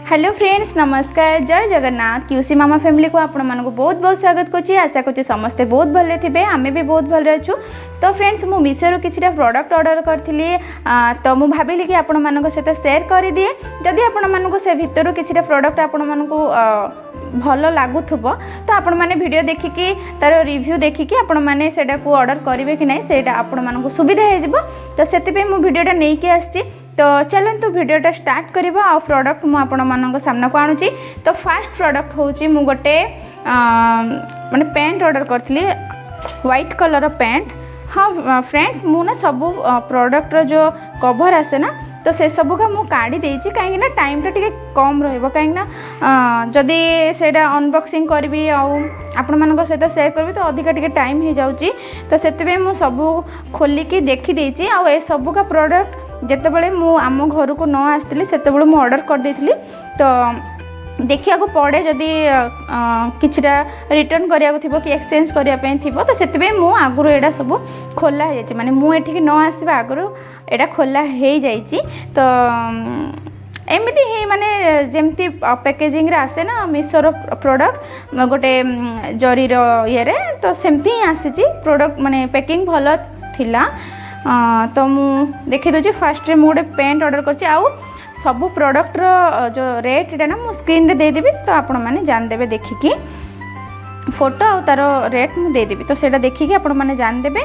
Hello friends नमस्कार जय Jagannath QC मामा family को आपण मानक बहुत बहुत स्वागत करुँची। आशा करुँची समस्ते बहुत भले थे आमे भी बहुत भले अच्छु। तो फ्रेंड्स मु मीशो किछिटा प्रोडक्ट ऑर्डर करथिली तो मु भाबिली कि आपण मानक सहित शेयर कर दिए। जदि आपण मानक से भितर किछिटा प्रोडक्ट आपण मानक भल लागुथबो तो आपण माने वीडियो देखिकी तार रिव्यू देखिकी आपण माने सेटा को ऑर्डर करिवे कि नै सेटा आपण मानक सुविधा हे जिवो। तो सेति पे मु वीडियोटा नै के आछि। तो चलते वीडियोटा स्टार्ट करवा आ प्रोडक्ट मु आपण मानक सामना को आणुची। तो फर्स्ट प्रोडक्ट होची मु गोटे माने पैंट ऑर्डर करथली व्हाइट कलर पैंट। हाँ फ्रेंड्स मु ना सब प्रोडक्ट रो जो कवर आसे ना तो से सब का मु काढ़ी देछि काहे ना टाइम टा कम रहबो काहे ना जदि सेटा अनबॉक्सिंग करबी आ आपण मानक सहित शेयर करबी तो अधिक टिके टाइम हे जाउची। तो सेते मु सब खोली के देखि देछि आ ए सब का प्रोडक्ट जितेबाला मु आम घर को न आसती से मुझे ऑर्डर कर देती। तो देखा पड़े जदि किछिटा रिटर्न करिया थी कि एक्सचेंज करने थी तो से आगुरी एटा सब खोला हो माने मुझे न आसवा आगुरी एटा खोला हो जाइए। तो एमती ही माने जमती पैकेजिंग रे आसे ना मीशोर प्रोडक्ट गोटे जरी ये तो सेमती ही आसी प्रोडक्ट माने पैकिंग भल थिला। तो मु देखी दूँ फास्ट रे गोटे पैंट ऑर्डर करछि आउ सब प्रोडक्ट रो जो रेट एटा ना मु स्क्रीन रे दे देबी तो आपण माने जान देबे देखिकी फोटो आ तार रेट मु दे देबी तो सेटा देखिकी आपण माने जान देबे।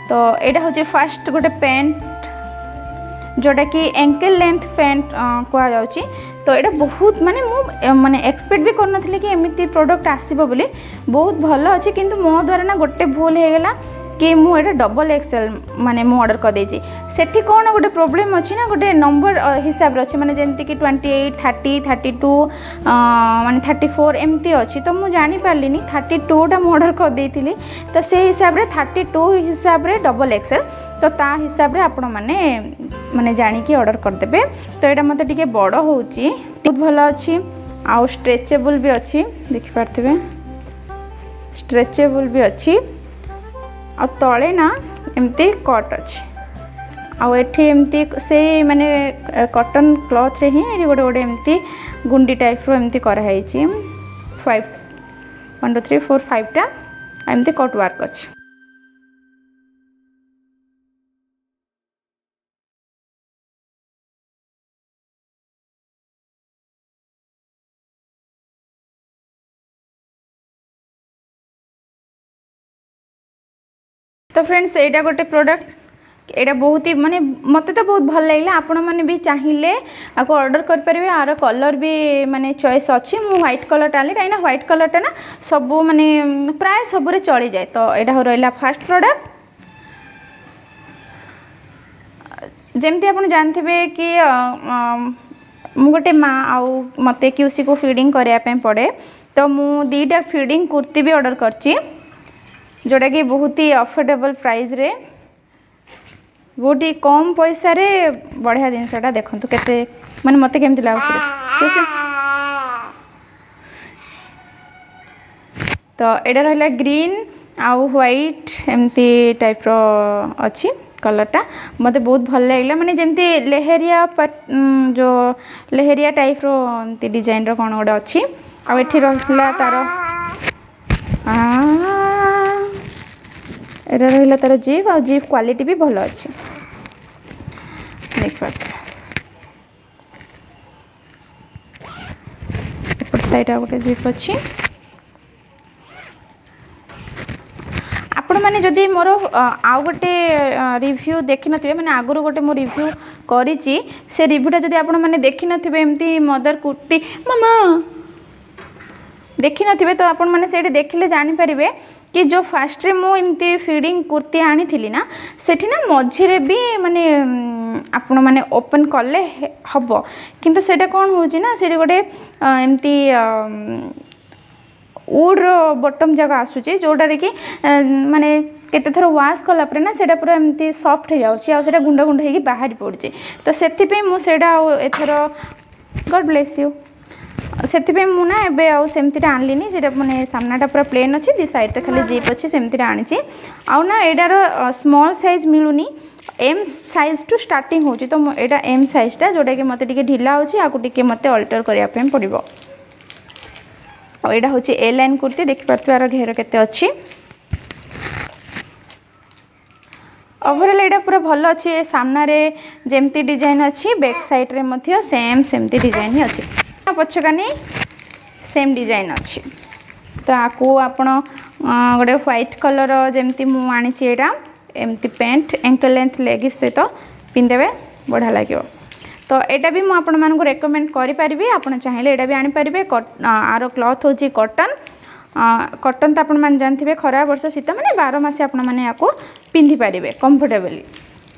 तो एटा होछि फास्ट गोटे पैंट जोटा कि एंकल लेंथ पैंट कहा जाउछि। तो ये बहुत माने माने एक्सपेक्ट भी करना कि एमती प्रोडक्ट आसीबो बोली बहुत भल अच्छे किंतु मो द्वारा ना गोटे भूल हो गला कि मुझे डबल एक्सएल माने मु ऑर्डर कर देछि। सेठी कौन गोटे प्रॉब्लम अच्छी ना गोटे नंबर हिसाब रे अच्छी माने जेमती कि 28 30 32 माने 34 एमती अच्छी। तो मु जानी पारलिनी 32 टा मु ऑर्डर कर देथिली तो से हिसाब रे 32 हिसाब रे डबल एक्सएल तो ता हिसाब रे आपण माने माने जानी कि ऑर्डर कर देबे। तो एटा मते टिके बड़ होउची बहुत भलो अच्छी आ स्ट्रेचेबल भी अच्छी देखि पारथिबे स्ट्रेचेबल भी अच्छी आ तले ना एमती कट अच्छी आउ एठी एमती से माने कॉटन क्लॉथ रे ही गोटे गोटे एमती गुंडी टाइप रो एमती करा हैछि 5 1 2 3 4 5 टा एमती कट वर्क अच्छी। तो फ्रेंड्स एटा गोटे प्रोडक्ट एटा बहुत ही माने मते तो बहुत भल लागला आपण माने भी चाहिए आपको ऑर्डर कर परिबे। आर कलर भी माने चॉइस अच्छी मु व्हाइट कलर टाली काई ना व्हाइट कलर टा ना सब माने प्राय सब रे चली जाए। तो एटा हो रहला फर्स्ट प्रोडक्ट जेमती आपण जानथिबे कि मु गोटे माँ आउ मते क्यूसी को फीडिंग करिया पे पड़े तो मु दीटा फीडिंग कुर्ती भी ऑर्डर करची जोटा कि बहुत ही अफोर्डेबल प्राइस रे बहुत ही कम पैसा रे बढ़िया जिनसटा देखंतु केते माने मते केमति लागछ तो एडा रहला ग्रीन आउ व्हाइट एमती टाइप रो अछि कलरटा मते बहुत भल लागला माने जेमती लेहेरिया जो लेहेरिया टाइप रो एमती डिजाइन रो कोन गोडा अछि आ एठी रहला तार एटा रहिला तार जीप आ जीप क्वालिटी भी भल अच्छी देख पाते एपट साइड आ गोटे जीप अच्छी। आपण माने जदि मोर आउ गोटे रिव्यू देखि नथिबे माने आगुरु गोटे मो रिव्यू करिछि से रिव्यूटा जदि आपण माने देखि नथिबे एमती मदर कुर्ती मामा देखि नथिबे तो आपण माने सेठी देखिले जानि परिबे कि जो फास्ट रे मु एमती फीडिंग कुर्ती आनी थिली ना सेठी ना मझिरे भी माने आपण माने ओपन करले हबो किंतु सेटा कोन होची ना सेठी गोटे एमती वुड रो बॉटम जगह आसुची जोटा रे कि माने केते थरो वाश कला परे ना सेटा पूरा एमती सॉफ्ट हो जाउची आ सेटा गुंडा गुंडा हेकी बाहरी पड़ुची। तो सेति पे मु सेटा एथरो गॉड ब्लेस यू से मुना एबे आउ सेमती आनलिनी से माने सामनाटा पूरा प्लेन अच्छी दी साइड खाली जीप अच्छी सेमती आनी आउ ना एडार स्मॉल साइज मिलूनी एम साइज टू स्टार्टिंग होची तो एटा एम साइजटा जोटा कि मते टिके ढिला होची आकु टिके मते अल्टर करिया पे पड़िबो। और एटा होची ए लाइन कुर्ती देखि पारथुआर घेर केते अछि। ओवरऑल एटा पूरा भल अच्छी सामना रे जेमती डिजाइन अच्छी बैक साइड रे मध्य सेम सेमती डिजाइन ही अच्छी पछकानी सेम डिजाइन अच्छी। तो आपको आपण गोटे व्हाइट कलर जेमती मु आनी एटा एमती पैंट एंकल लेंथ लेगिस सहित पिंधेबे बढ़िया लगे। तो यहाँ भी मुझे आपको रेकमेंड करी आपन चाहिए यहाँ भी आनीपारे। आर क्लथ हूँ कॉटन कॉटन तो आपने जानते खरा वर्ष शीत मैंने 12 मास आपण मैंने या पिंधि पारे कंफर्टेबली।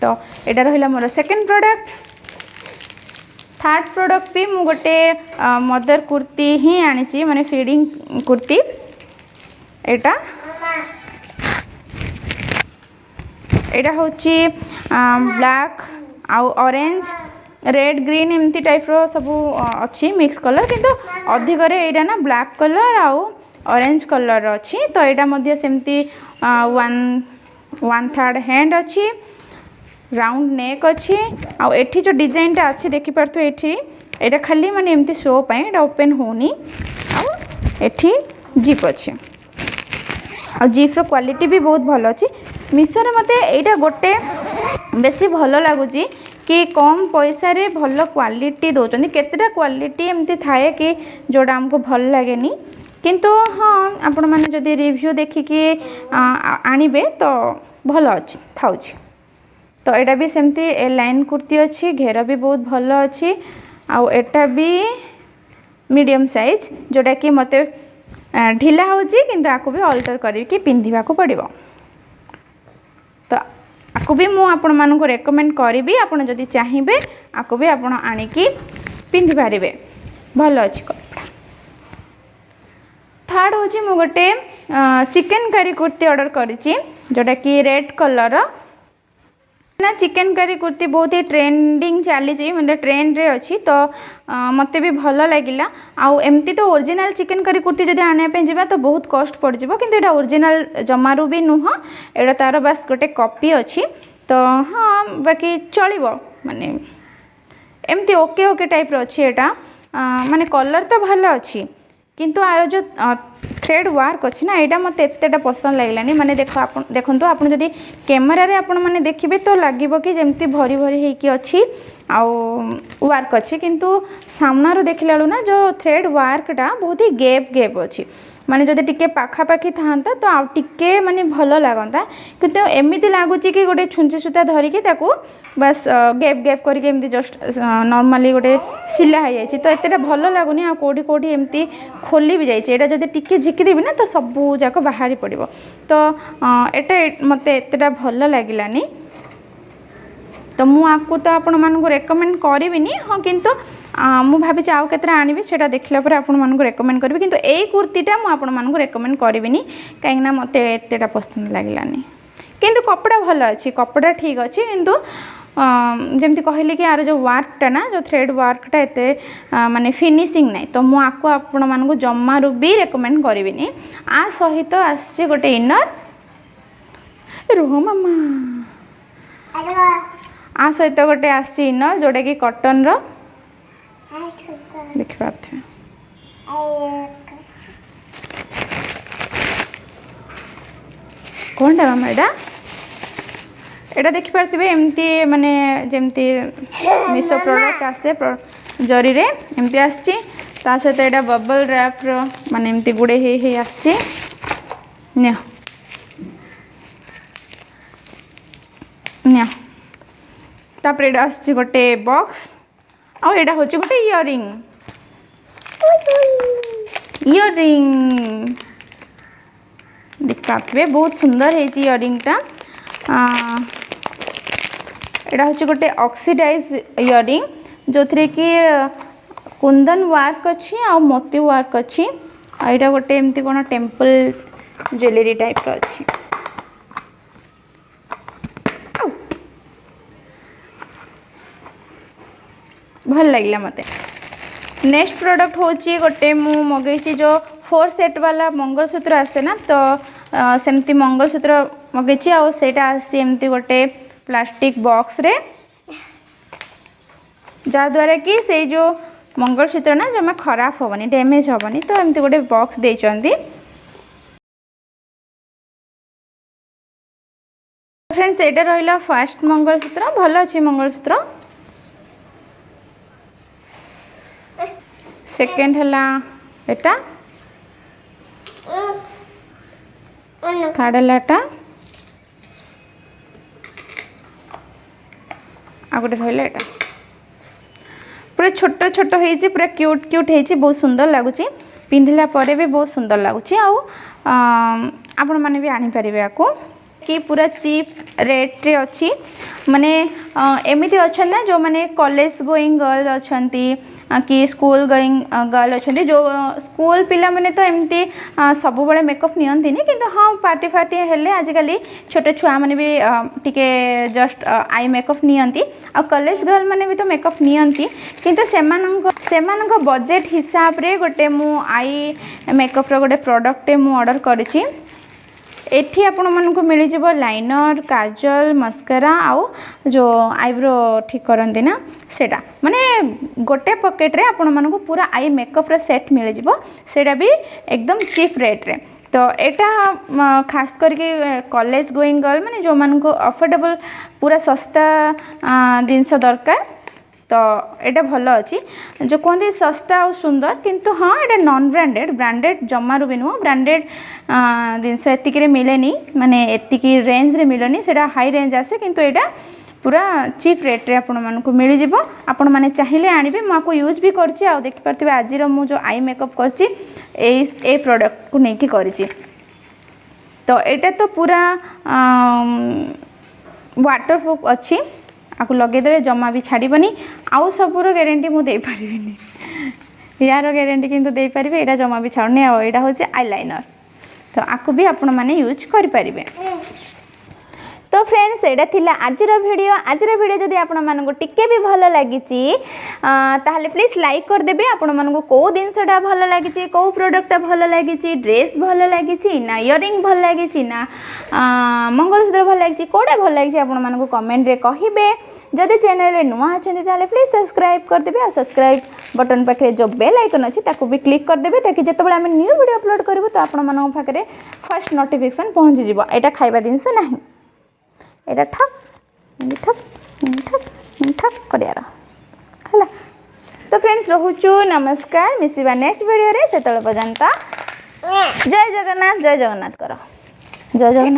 तो यहाँ रहा more second product. Third product भी मु गोटे मदर कुर्ती ही आनी माने फीडिंग कुर्ती। एटा हूँ ब्लैक आउ ऑरेंज रेड ग्रीन एमती टाइप रो सब अच्छी मिक्स कलर किंतु अधिक यहाँ ना ब्लैक कलर आउ ऑरेंज कलर अच्छी। तो यहाँ मध्य सेमती 1/3 हैंड अच्छी राउंड नेक अच्छी आउ एठी जो डिजाइन टा अच्छी देखि पारथु एठी एटा खाली माने एमती शो पई एटा ओपन होनी आउ एठी जिप अच्छी आ जिप रो क्वालिटी भी बहुत भल अच्छी। मिशो रे मते एटा गोटे बेसी भल लागुची कि कम पैसा रे भल क्वालिटी दौरान केतेटा क्वालिटी एमती थाए कि जोड़ा हमको भल लगेनी किंतु हाँ आपण मैंने जदि रिव्यू देखिकी आनिबे तो भल अच्छी थाउची। तो यहाँ भी सेमती ए लाइन कुर्ती अच्छी घेर भी बहुत भल अच्छी आउ एटा भी मीडियम साइज जोटा कि मते ढिला होची किंतु आको भी अल्टर करके पिंधिबा को पड़िबो। तो आको भी मु आपण मानक रेकमेंड करी आपण जदि चाहिए आको भी आपण आनिकी पिंधि पारिबे भल अच्छी कपड़ा। थर्ड होची मु गोटे चिकन करी कुर्ती ऑर्डर करिची जोटा कि रेड कलर ना चिकन करी कुर्ती बहुत ही ट्रेंडिंग चली मतलब ट्रेंड रे अच्छी। तो मते भी भल लगिला आउ एमती तो ओरिजिनल चिकन करी कुर्ती जदि आने पे जिबा तो बहुत कॉस्ट पड़ जिवो किंतु एटा ओरिजिनल जमारू भी नुह एटा तार बस गोटे कॉपी अच्छी। तो हाँ बाकी चलिबो माने एमती ओके ओके टाइप रो अच्छी एटा माने कलर तो भल अच्छी किंतु आर जो थ्रेड वर्क अच्छी ना यहाँ मत एतटा पसंद लगलानी माने देखो आप जदि कैमेरा रे आपण माने देखिबे तो लागिबो कि जेमती भरी भरी हेकी अच्छी आउ वर्क अच्छी किंतु सामना रो देखला ना जो थ्रेड वर्कटा बहुत ही गैप गैप अच्छी माने जदि टिके पाखापाखि था तो आउ टिके माने भल लागंता किंतु एमिति लागुची कि गोटे छुंची सूता धरिकी ताकू बस गैप गैप करके एमती जस्ट नॉर्मली गोटे सिला हो जाए तो एतटा भल लगुनि आ कोठी कोठी एमती खोली भी जाइए एटा जदि टिके झिकी देबी ना तो सबू जाक बाहरी पड़िबो। तो एटा मते एतटा भल लागिलानी तो मु आपको तो आपण मानक रेकमेंड करिविनी हाँ किंतु मु भाभी आउ केतरा आनिबी सेटा देखला पर आपण मानक रेकमेंड करबी किंतु एई कुर्तीटा मु आपण मानक रेकमेंड करिविनी काहेकि ना मते एतटा पसंद लागिलानी किंतु कपड़ा भल अच्छी कपड़ा ठीक अच्छी किंतु जमती कहली कि यार जो वर्कटा ना जो थ्रेड वर्कटा एते माने फिनिशिंग नहीं तो मु आपको आपण मानक जमारू भी रेकमेंड करिविनी। आ सहित आसी गोटे इनर रुह मामा आ सहित गोटे आसी इनर जोटा कि कॉटन रो देखि पाथे कोनटा मामा एटा देखि पारथिबे एमती माने जेमती मिशो प्रोडक्ट आसे जरी रे एमती आछि ता सहित एटा बबल रैप रो माने एमती गुडे हे आछि न्या न्या तापर एटा आछि गोटे बॉक्स आ एटा होछि गोटे इयरिंग देख पारथिबे बहुत सुंदर है इयरिंग टा एटा हूँ गोटे ऑक्सीडाइज इयरिंग जो थी कि कुंदन वर्क अच्छी आ मोती वर्क अच्छी यहाँ गोटे एमती कौन टेम्पल ज्वेलरी टाइप अच्छी भल लगे मत। नेक्स्ट प्रोडक्ट हूँ गोटे मु मगेची जो 4 सेट वाला मंगलसूत्र आसे ना तो सेमती मंगलसूत्र मगेची आउ सेटा आसी एमती गोटे प्लास्टिक बॉक्स रे जहाँद्वारा कि से जो मंगलसूत्र ना जमा खराब हेनी डैमेज हेनी तो एमती गोटे बॉक्स देइचंती। फ्रेंड्स एटा रहिला फर्स्ट मंगलसूत्र भल अच्छी मंगलसूत्र। सेकेंड है एटा थर्ड है एटा आ गोटे रहिला एटा पूरा छोट छोट होइछि पूरा क्यूट क्यूट होइछि बहुत सुंदर लागुछि पिंधिला परे भी बहुत सुंदर लागुछि आउ आपण माने भी आनी परिबे आको कि पूरा चीप रेट रे अच्छी माने एमिति अच्छा ना जो माने कॉलेज गोइंग गर्ल अच्छी कि स्कूल गोइंग गर्ल अच्छी जो स्कूल पिला माने तो एमती सब बड़े मेकअप नियंती नहीं किंतु हाँ पार्टी फार्टी हेले आजिकली छोटे छुआ माने भी टिके जस्ट आई मेकअप नियंती आ कॉलेज गर्ल माने भी तो मेकअप नियंती किंतु सेमानक बजेट हिसाब रे गोटे मु आई मेकअप रो गोटे प्रोडक्ट मु ऑर्डर करिछि। एठी आपण मानक मिल जिवो लाइनर काजल मस्कारा आउ जो आईब्रो ठीक करंती ना सेटा माने गोटे पॉकेट रे आपण मानक पूरा आई मेकअप रे सेट मिल जिवो सेटा भी एकदम चीप रेट रे। तो एटा खास करके कॉलेज गोइंग गर्ल माने जो मानक अफोर्डेबल पूरा सस्ता जिनस दरकार तो एटा भल अच्छी जो कहते सस्ता और सुंदर किंतु हाँ एटा नॉन ब्रांडेड ब्रांडेड जमारू भी नुह ब्रांडेड जिनस एतिक मिलेनी माने एतिकी रेंज रे मिलनी सेटा हाई रेंज आसे किंतु एटा पूरा चीप रेट रे आपण मानक मिल जिवो आपण माने चाहिए आनिबे माको यूज भी करछि आ देखि परथिबे आज रो मु जो आई मेकअप करछि ए प्रोडक्ट को नेकी करछि। तो एटा तो पूरा वाटरप्रूफ अच्छी आपको लगेदेवे जमा भी छाड़बनी आउ सबूर ग्यारंटी मुझे पारि यार ग्यारंटी किंतु दे पारि एटा जमा भी छाड़नी आ एटा होचे आईलाइनर तो आपको भी आपण माने यूज करि परिबे। तो फ्रेंड्स एटा थिला आजर वीडियो जदि आपण मानको टिके भी भल लागी ताहले प्लीज लाइक कर देबे आपण मानको को जिनसटा भल लागी को प्रोडक्ट भल लागी ड्रेस भल लागी ना इयरिंग भल लागी ना मंगलसूत्र भल लागी कोडा भल लागी आपण मानको कमेंट रे कहिबे। जदि चैनल रे नुआ अछंती ताहले प्लीज सब्सक्राइब कर देबे और सब्सक्राइब बटन पाखे जो बेल आइकन अछि ताको भी क्लिक कर देबे ताकि जेतेबेले हम न्यू वीडियो अपलोड करबो तो आपण मानको पाखरे फर्स्ट नोटिफिकेशन पहुंच जिवो। एटा खाइबा जिंस नाही एटा ठक ठक ठक ठक करियार हला। तो फ्रेंड्स रहुचु नमस्कार मिसिबा नेक्स्ट वीडियो रे सेतल पर्यंत जय जगन्नाथ कर जय जगन्नाथ।